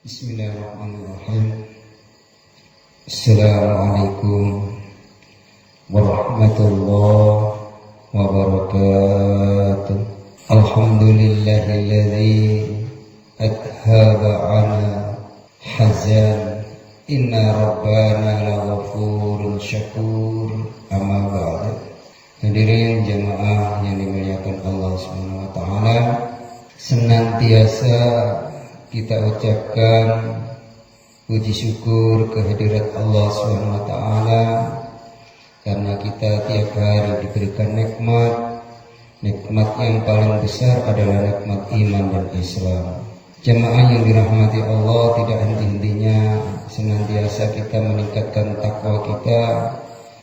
Bismillahirrahmanirrahim. Assalamualaikum warahmatullahi wabarakatuh. Alhamdulillahilladzi adhaba 'ana hazan. Inna rabbana laghafurun syakur. Amma ba'du. Hadirin jamaah yang dimuliakan Allah Subhanahu wa taala, senantiasa kita ucapkan puji syukur kehadirat Allah Subhanahu wa taala karena kita tiap hari diberikan nikmat yang paling besar adalah nikmat iman dan Islam. Jemaah yang dirahmati Allah, tidak henti-hentinya senantiasa kita meningkatkan takwa kita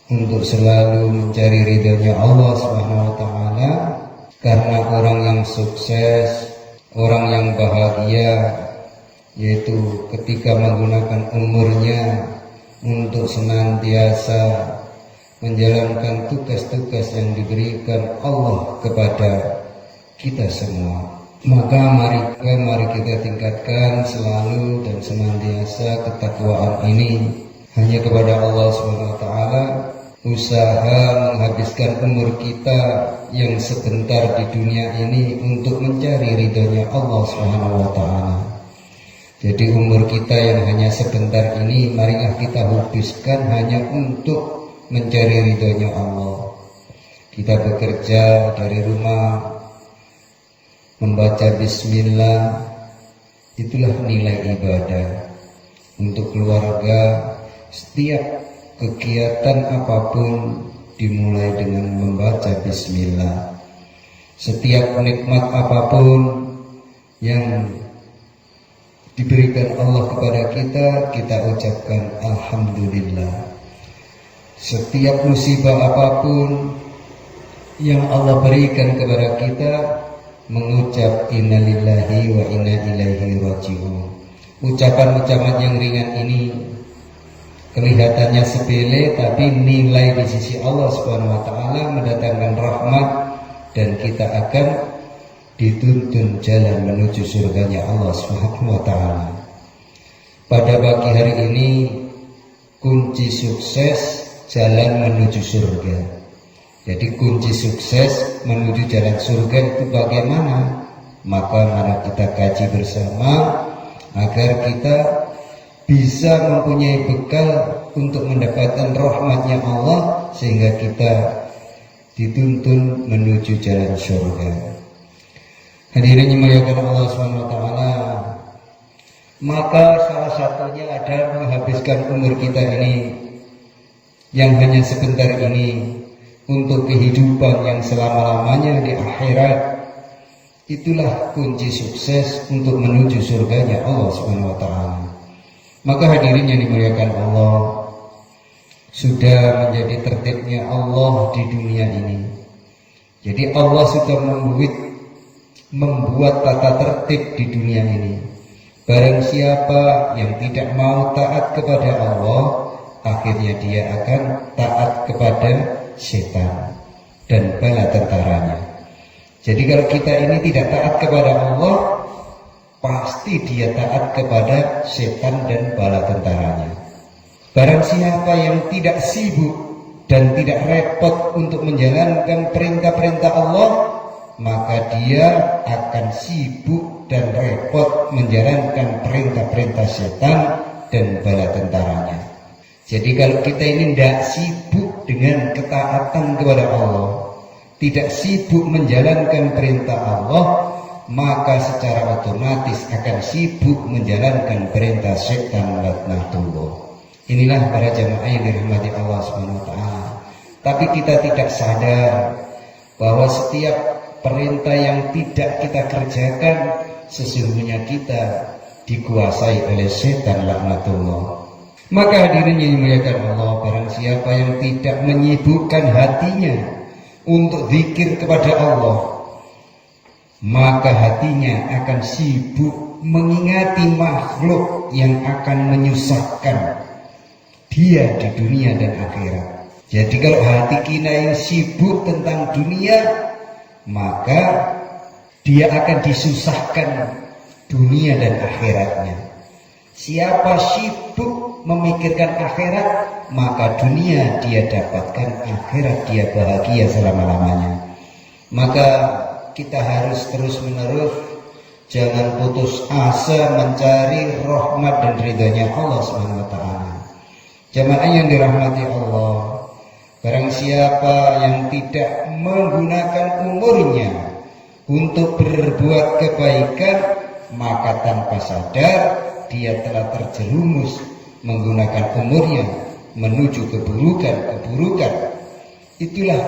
untuk selalu mencari ridhonya Allah Subhanahu wa taala, karena orang yang sukses, orang yang bahagia, yaitu ketika menggunakan umurnya untuk senantiasa menjalankan tugas-tugas yang diberikan Allah kepada kita semua. Maka mari kita tingkatkan selalu dan senantiasa ketakwaan ini hanya kepada Allah Subhanahu wa taala. Usaha menghabiskan umur kita yang sebentar di dunia ini untuk mencari ridhonya Allah Subhanahu wa taala. Jadi umur kita yang hanya sebentar ini, marilah kita habiskan hanya untuk mencari ridhonya Allah. Kita bekerja dari rumah, membaca bismillah, itulah nilai ibadah. Untuk keluarga, setiap kegiatan apapun dimulai dengan membaca bismillah. Setiap nikmat apapun yang diberikan Allah kepada kita ucapkan alhamdulillah. Setiap musibah apapun yang Allah berikan kepada kita, mengucap innalillahi wa inna ilaihi raji'un. Ucapan-ucapan yang ringan ini kelihatannya sepele, tapi nilai di sisi Allah Subhanahu wa taala mendatangkan rahmat, dan kita akan dituntun jalan menuju surganya Allah Subhanahu wa taala. Pada pagi hari ini, kunci sukses jalan menuju surga. Jadi kunci sukses menuju jalan surga itu bagaimana? Maka mari kita kaji bersama agar kita bisa mempunyai bekal untuk mendapatkan rahmatnya Allah, sehingga kita dituntun menuju jalan surga. Hadirin yang dimuliakan Allah Subhanahu wa taala, maka salah satunya adalah menghabiskan umur kita ini yang hanya sebentar ini untuk kehidupan yang selama-lamanya di akhirat. Itulah kunci sukses untuk menuju surganya Allah Subhanahu wa taala. Maka hadirin yang dimuliakan Allah, sudah menjadi tertibnya Allah di dunia ini. Jadi Allah sudah membuat tata tertib di dunia ini. Barang siapa yang tidak mau taat kepada Allah, akhirnya dia akan taat kepada setan dan bala tentaranya. Jadi kalau kita ini tidak taat kepada Allah, pasti dia taat kepada setan dan bala tentaranya. Barang siapa yang tidak sibuk dan tidak repot untuk menjalankan perintah-perintah Allah, maka dia akan sibuk dan repot menjalankan perintah-perintah setan dan bala tentaranya. Jadi kalau kita ini tidak sibuk dengan ketaatan kepada Allah, tidak sibuk menjalankan perintah Allah, maka secara otomatis akan sibuk menjalankan perintah setan laknatullah. Inilah para jamaah yang dirahmati Allah Subhanahu wa taala. Tapi kita tidak sadar bahwa setiap perintah yang tidak kita kerjakan, sesungguhnya kita dikuasai oleh setan laknatullah. Maka hadirin yang dimuliakan Allah, barang siapa yang tidak menyibukkan hatinya untuk zikir kepada Allah, maka hatinya akan sibuk mengingati makhluk yang akan menyusahkan dia di dunia dan akhirat. Jadi kalau hati kita yang sibuk tentang dunia, maka dia akan disusahkan dunia dan akhiratnya. Siapa sibuk memikirkan akhirat, maka dunia dia dapatkan, akhirat dia bahagia selama-lamanya. Maka kita harus terus-menerus jangan putus asa mencari rahmat dan ridhonya Allah Subhanahu wa taala. Jamaah yang dirahmati Allah, barang siapa yang tidak menggunakan umurnya untuk berbuat kebaikan, maka tanpa sadar dia telah terjerumus menggunakan umurnya menuju keburukan. Itulah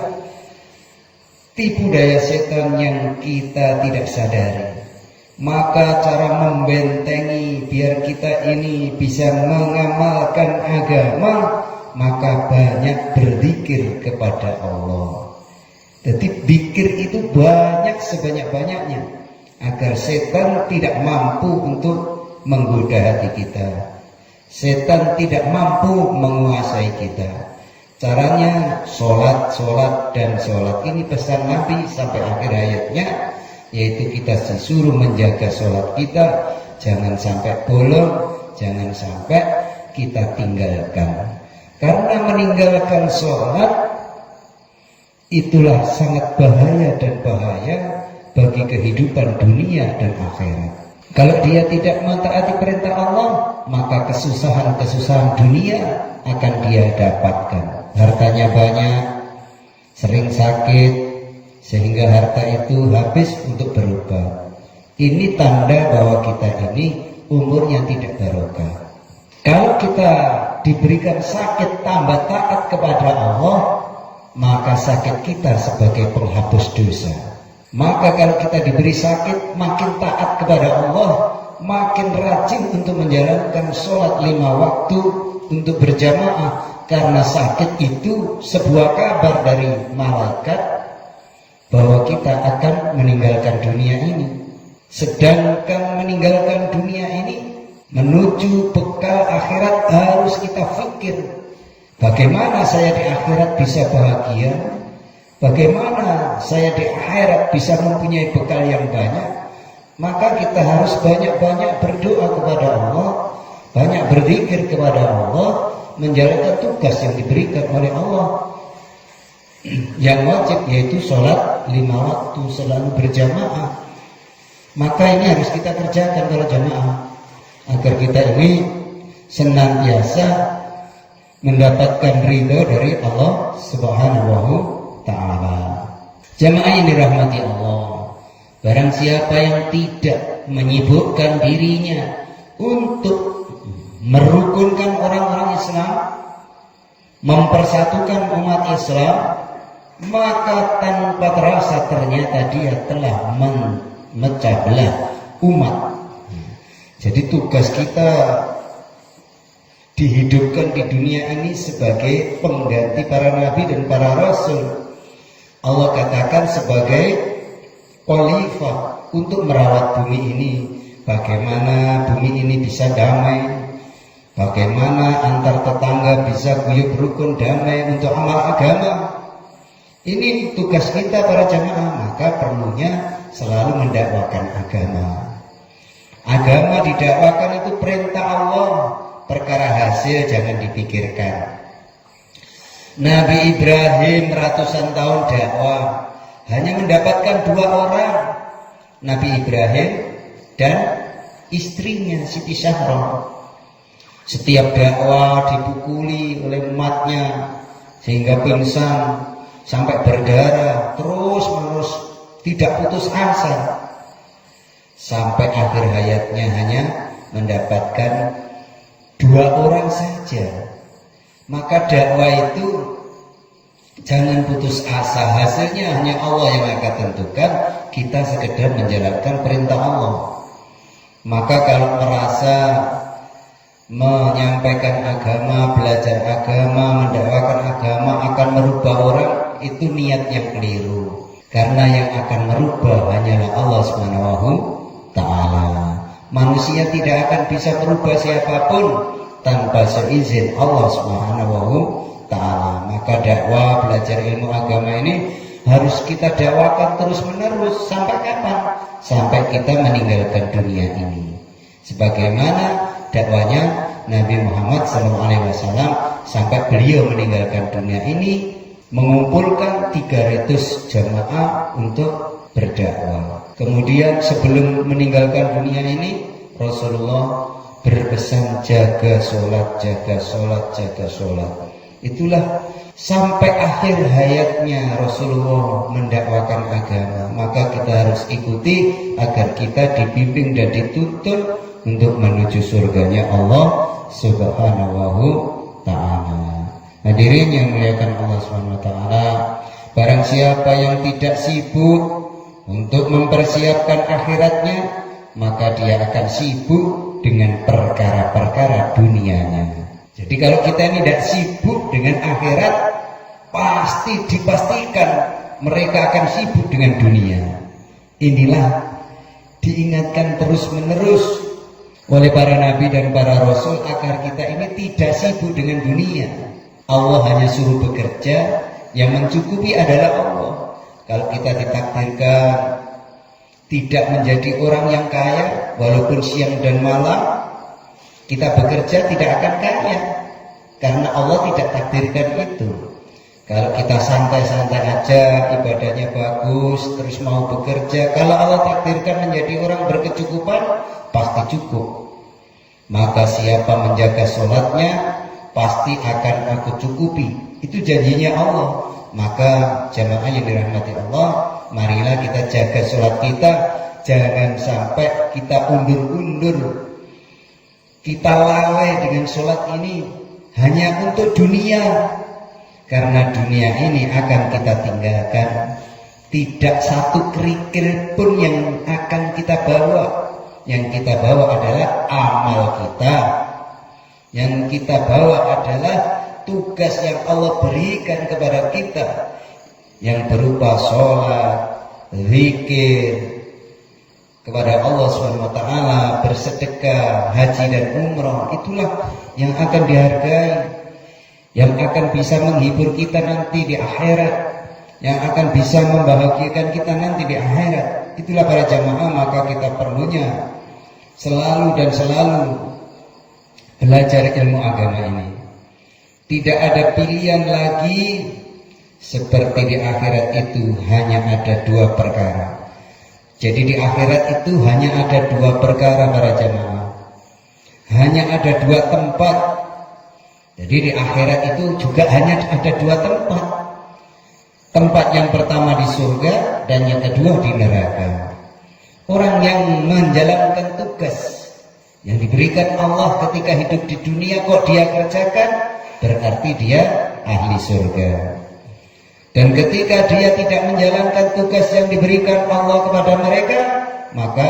tipu daya setan yang kita tidak sadari. Maka cara membentengi biar kita ini bisa mengamalkan agama, maka banyak berzikir kepada Allah. Jadi zikir itu banyak sebanyak-banyaknya agar setan tidak mampu untuk menggoda hati kita. Setan tidak mampu menguasai kita. Caranya sholat dan sholat. Ini pesan Nabi sampai akhir hayatnya, yaitu kita disuruh menjaga sholat kita, jangan sampai bolong, jangan sampai kita tinggalkan. Karena meninggalkan sholat itulah sangat bahaya bagi kehidupan dunia dan akhirat. Kalau dia tidak mentaati perintah Allah, maka kesusahan dunia akan dia dapatkan. Hartanya banyak, sering sakit, sehingga harta itu habis untuk berobat. Ini tanda bahwa kita ini umurnya tidak barokah. Kalau kita diberikan sakit tambah taat kepada Allah, maka sakit kita sebagai penghapus dosa. Maka kalau kita diberi sakit, makin taat kepada Allah, makin rajin untuk menjalankan sholat 5 waktu untuk berjamaah, karena sakit itu sebuah kabar dari malaikat bahwa kita akan meninggalkan dunia ini. Sedangkan meninggalkan dunia ini menuju bekal akhirat harus kita pikir, bagaimana saya di akhirat bisa bahagia, bagaimana saya di akhirat bisa mempunyai bekal yang banyak. Maka kita harus banyak-banyak berdoa kepada Allah, banyak berzikir kepada Allah, menjalankan tugas yang diberikan oleh Allah yang wajib, yaitu sholat 5 waktu selalu berjamaah. Maka ini harus kita kerjakan para jamaah, agar kita ini senantiasa mendapatkan ridho dari Allah Subhanahu ta'ala. Jamaah yang dirahmati Allah, barang siapa yang tidak menyibukkan dirinya untuk merukunkan orang-orang Islam, mempersatukan umat Islam, maka tanpa terasa ternyata dia telah memecah belah umat. Jadi tugas kita dihidupkan di dunia ini sebagai pengganti para nabi dan para rasul. Allah katakan sebagai khalifah untuk merawat bumi ini. Bagaimana bumi ini bisa damai, bagaimana antar tetangga bisa guyub rukun damai untuk amal agama. Ini tugas kita para jamaah. Maka perlunya selalu mendakwakan agama. Agama didakwakan itu perintah Allah, perkara hasil jangan dipikirkan. Nabi Ibrahim ratusan tahun dakwah, hanya mendapatkan 2 orang, Nabi Ibrahim dan istrinya Siti Syahra. Setiap dakwah dipukuli oleh umatnya sehingga pingsan, sampai berdarah, terus-menerus tidak putus asa, sampai akhir hayatnya hanya mendapatkan 2 orang saja. Maka dakwah itu jangan putus asa, hasilnya hanya Allah yang akan tentukan, kita sekedar menjalankan perintah Allah. Maka kalau merasa menyampaikan agama, belajar agama, mendakwakan agama akan merubah orang, itu niat yang keliru. Karena yang akan merubah hanyalah Allah Subhanahu ta'ala. Manusia tidak akan bisa merubah siapapun tanpa seizin Allah Subhanahu ta'ala. Maka dakwah, belajar ilmu agama ini harus kita dakwakan terus-menerus. Sampai kapan? Sampai kita meninggalkan dunia ini. Sebagaimana dakwanya Nabi Muhammad SAW sampai beliau meninggalkan dunia ini, mengumpulkan 300 jamaah untuk berdakwah. Kemudian sebelum meninggalkan dunia ini, Rasulullah berpesan jaga sholat, jaga sholat, jaga sholat. Itulah sampai akhir hayatnya Rasulullah mendakwakan agama. Maka kita harus ikuti agar kita dibimbing dan dituntun untuk menuju surganya Allah Subhanahu ta'ala. Hadirin yang muliakan Allah Subhanahu wa ta'ala, barang siapa yang tidak sibuk untuk mempersiapkan akhiratnya, maka dia akan sibuk dengan perkara-perkara dunianya. Jadi kalau kita ini tidak sibuk dengan akhirat, pasti dipastikan mereka akan sibuk dengan dunia. Inilah diingatkan terus-menerus oleh para nabi dan para rasul agar kita ini tidak sibuk dengan dunia. Allah hanya suruh bekerja, yang mencukupi adalah Allah. Kalau kita ditakdirkan tidak menjadi orang yang kaya, walaupun siang dan malam kita bekerja tidak akan kaya, karena Allah tidak takdirkan itu. Kalau kita santai-santai aja, ibadahnya bagus, terus mau bekerja, kalau Allah takdirkan menjadi orang berkecukupan, pasti cukup. Maka siapa menjaga sholatnya, pasti akan aku cukupi. Itu janjinya Allah. Maka jamaah yang dirahmati Allah, marilah kita jaga sholat kita. Jangan sampai kita undur-undur, kita lalai dengan sholat ini hanya untuk dunia. Karena dunia ini akan kita tinggalkan. Tidak satu kerikil pun yang akan kita bawa. Yang kita bawa adalah amal kita. Yang kita bawa adalah tugas yang Allah berikan kepada kita, yang berupa sholat, zikir kepada Allah SWT, bersedekah, haji dan umrah. Itulah yang akan dihargai, yang akan bisa menghibur kita nanti di akhirat, yang akan bisa membahagiakan kita nanti di akhirat. Itulah para jamaah, maka kita perlunya selalu dan selalu belajar ilmu agama ini. Tidak ada pilihan lagi, seperti di akhirat itu hanya ada dua perkara. Jadi di akhirat itu hanya ada dua perkara para jamaah, hanya ada dua tempat. Jadi di akhirat itu juga hanya ada dua tempat. Tempat yang pertama di surga dan yang kedua di neraka. Orang yang menjalankan tugas yang diberikan Allah ketika hidup di dunia kok dia kerjakan, berarti dia ahli surga. Dan ketika dia tidak menjalankan tugas yang diberikan Allah kepada mereka, maka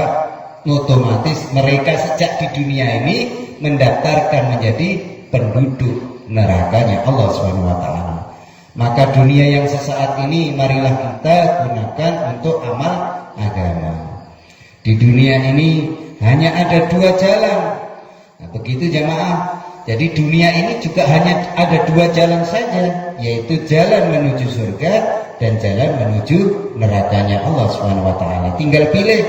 otomatis mereka sejak di dunia ini mendaftarkan menjadi penduduk nerakanya Allah SWT. Maka dunia yang sesaat ini marilah kita gunakan untuk amal agama. Di dunia ini hanya ada dua jalan. Nah, begitu jamaah. Jadi dunia ini juga hanya ada dua jalan saja, yaitu jalan menuju surga dan jalan menuju nerakanya Allah SWT. Tinggal pilih.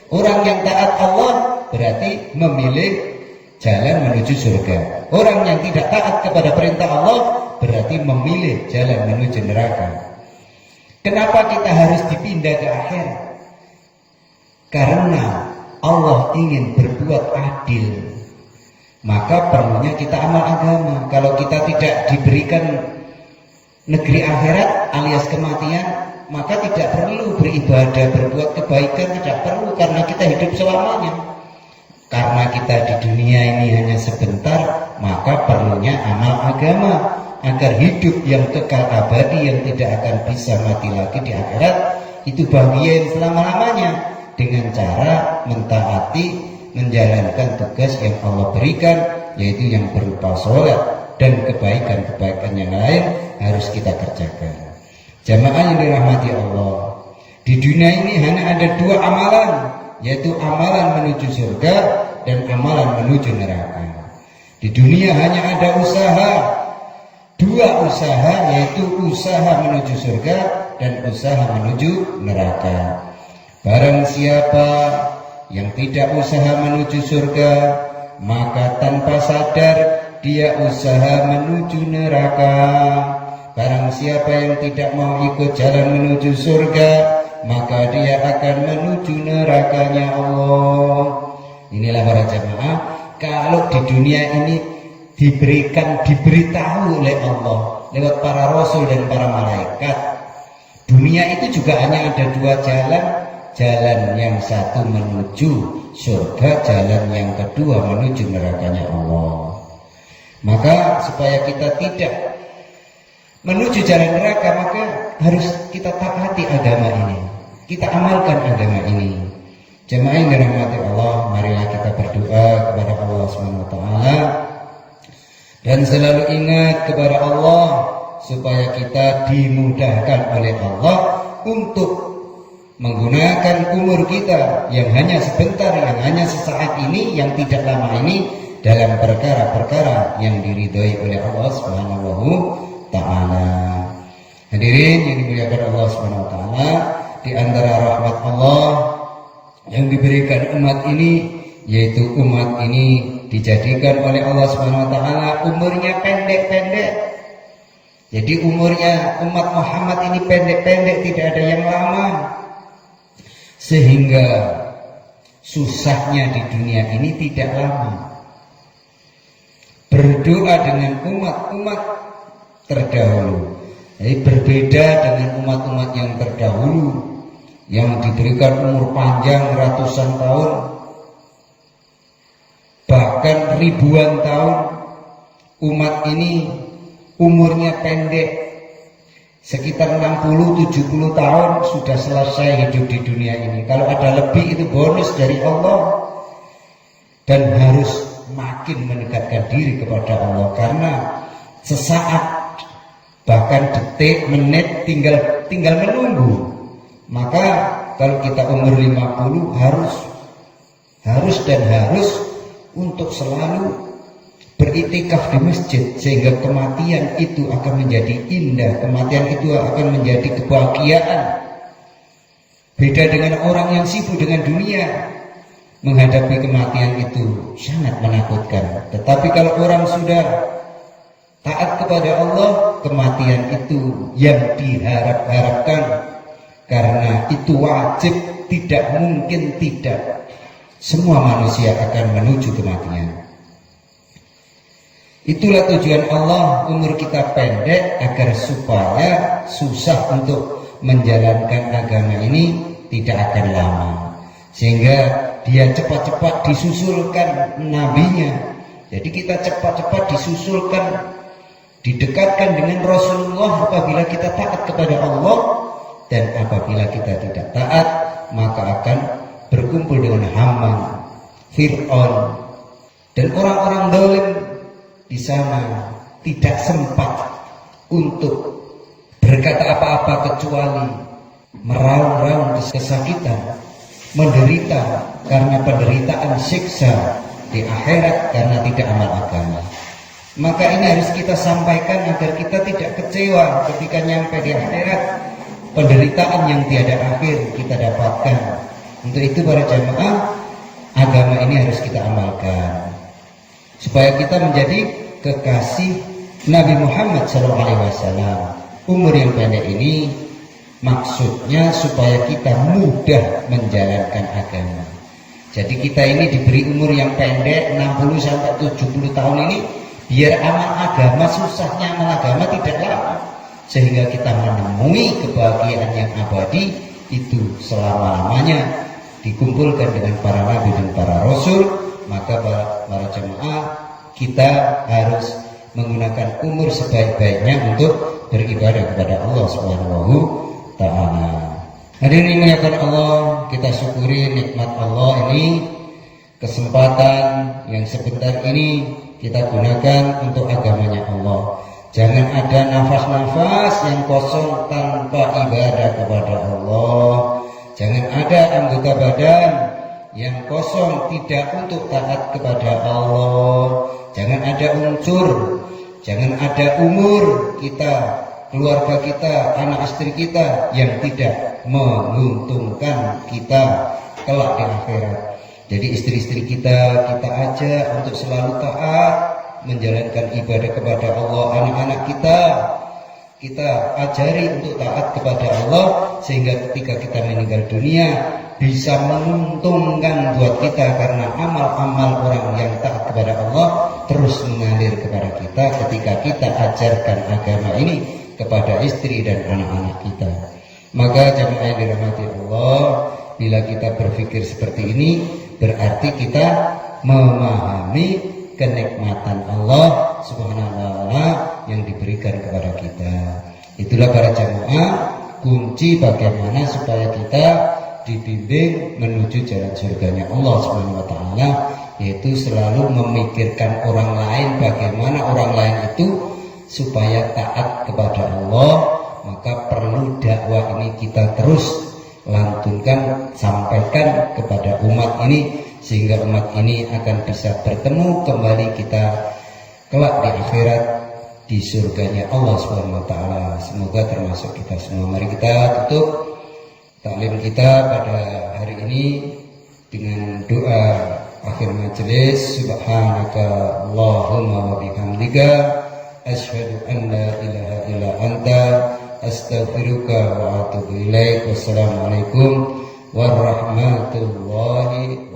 Orang yang taat Allah berarti memilih jalan menuju surga. Orang yang tidak taat kepada perintah Allah berarti memilih jalan menuju neraka. Kenapa kita harus dipindah ke akhirat? Karena Allah ingin berbuat adil. Maka perlunya kita amal agama. Kalau kita tidak diberikan negeri akhirat alias kematian, maka tidak perlu beribadah, berbuat kebaikan, tidak perlu, karena kita hidup selamanya. Karena kita di dunia ini hanya sebentar, maka perlunya amal agama agar hidup yang kekal abadi, yang tidak akan bisa mati lagi di akhirat, itu bahagia selama-lamanya dengan cara mentaati, menjalankan tugas yang Allah berikan, yaitu yang berupa sholat dan kebaikan-kebaikan yang lain harus kita kerjakan. Jamaah yang dirahmati Allah, di dunia ini hanya ada dua amalan, yaitu amalan menuju surga dan amalan menuju neraka. Di dunia hanya ada usaha, dua usaha, yaitu usaha menuju surga dan usaha menuju neraka. Barang siapa yang tidak usaha menuju surga, maka tanpa sadar dia usaha menuju neraka. Barang siapa yang tidak mau ikut jalan menuju surga, maka dia akan menuju nerakanya Allah. Inilah para jemaah, kalau di dunia ini diberitahu oleh Allah lewat para rasul dan para malaikat, dunia itu juga hanya ada dua jalan. Jalan yang satu menuju surga, jalan yang kedua menuju nerakanya Allah. Maka supaya kita tidak menuju jalan neraka, maka harus kita taati agama ini, kita amalkan agama ini. Jemaah yang dirahmati Allah, marilah kita berdoa kepada Allah SWT dan selalu ingat kepada Allah supaya kita dimudahkan oleh Allah untuk menggunakan umur kita yang hanya sebentar, yang hanya sesaat ini, yang tidak lama ini dalam perkara-perkara yang diridhoi oleh Allah Subhanahu Ta'ala. Hadirin yang dimuliakan Allah Subhanahu Wa Ta'ala, di antara rahmat Allah yang diberikan umat ini, yaitu umat ini dijadikan oleh Allah Subhanahu Wa Ta'ala umurnya pendek-pendek. Jadi umurnya umat Muhammad ini pendek-pendek, tidak ada yang lama, sehingga susahnya di dunia ini tidak lama. Berdoa dengan umat-umat terdahulu, jadi berbeda dengan umat-umat yang terdahulu yang diberikan umur panjang ratusan tahun, bahkan ribuan tahun. Umat ini umurnya pendek, sekitar 60-70 tahun sudah selesai hidup di dunia ini. Kalau ada lebih itu bonus dari Allah, dan harus makin mendekatkan diri kepada Allah, karena sesaat bahkan detik, menit tinggal menunggu. Maka kalau kita umur 50 harus untuk selalu beritikaf di masjid, sehingga kematian itu akan menjadi indah, kematian itu akan menjadi kebahagiaan. Beda dengan orang yang sibuk dengan dunia, menghadapi kematian itu sangat menakutkan. Tetapi kalau orang sudah taat kepada Allah, kematian itu yang diharap-harapkan, karena itu wajib, tidak mungkin tidak. Semua manusia akan menuju kematian. Itulah tujuan Allah umur kita pendek, agar supaya susah untuk menjalankan agama ini tidak akan lama, sehingga dia cepat-cepat disusulkan nabinya. Jadi kita cepat-cepat disusulkan, didekatkan dengan Rasulullah apabila kita taat kepada Allah, dan apabila kita tidak taat maka akan berkumpul dengan Haman, Fir'aun, dan orang-orang zalim. Di sana tidak sempat untuk berkata apa-apa kecuali meraung-raung kesakitan, menderita karena penderitaan siksa di akhirat karena tidak amal agama. Maka ini harus kita sampaikan agar kita tidak kecewa ketika nyampe di akhirat, penderitaan yang tiada akhir kita dapatkan. Untuk itu para jamaah, agama ini harus kita amalkan supaya kita menjadi kekasih Nabi Muhammad SAW. Umur yang pendek ini maksudnya supaya kita mudah menjalankan agama. Jadi kita ini diberi umur yang pendek 60-70 tahun ini biar amal agama, susahnya amal agama tidak lama, sehingga kita menemui kebahagiaan yang abadi itu selama-lamanya dikumpulkan dengan para nabi dan para rasul. Maka para jemaah, kita harus menggunakan umur sebaik-baiknya untuk beribadah kepada Allah Subhanahu Ta'ala. Hadirin yang dimuliakan Allah, kita syukuri nikmat Allah ini, kesempatan yang sebentar ini kita gunakan untuk agamanya Allah. Jangan ada nafas-nafas yang kosong tanpa ibadah kepada Allah. Jangan ada anggota badan yang kosong tidak untuk taat kepada Allah. Jangan ada unsur, jangan ada umur kita, keluarga kita, anak istri kita yang tidak menguntungkan kita kelak di akhirat. Jadi istri-istri kita ajak untuk selalu taat menjalankan ibadah kepada Allah. Anak-anak kita ajari untuk taat kepada Allah, sehingga ketika kita meninggal dunia bisa menguntungkan buat kita, karena amal-amal orang yang taat kepada Allah terus mengalir kepada kita ketika kita ajarkan agama ini kepada istri dan anak-anak kita. Maka jamaah yang dirahmati Allah, bila kita berpikir seperti ini, berarti kita memahami kenikmatan Allah Subhanahu wa taala yang diberikan kepada kita. Itulah para jamaah kunci bagaimana supaya kita dibimbing menuju jalan surganya Allah Subhanahu wa taala, yaitu selalu memikirkan orang lain, bagaimana orang lain itu supaya taat kepada Allah. Maka perlu dakwah ini kita terus lantunkan, sampaikan kepada umat ini, sehingga umat ini akan bisa bertemu kembali kita kelak di akhirat, di surganya Allah Subhanahu wa taala. Semoga termasuk kita semua. Mari kita tutup taklim kita pada hari ini dengan doa akhir majelis. Subhanaka Allahumma wa bihamdika asyhadu an la ilaha illa anta astaghfiruka wa atubu ilaik. Wassalamualaikum warahmatullahi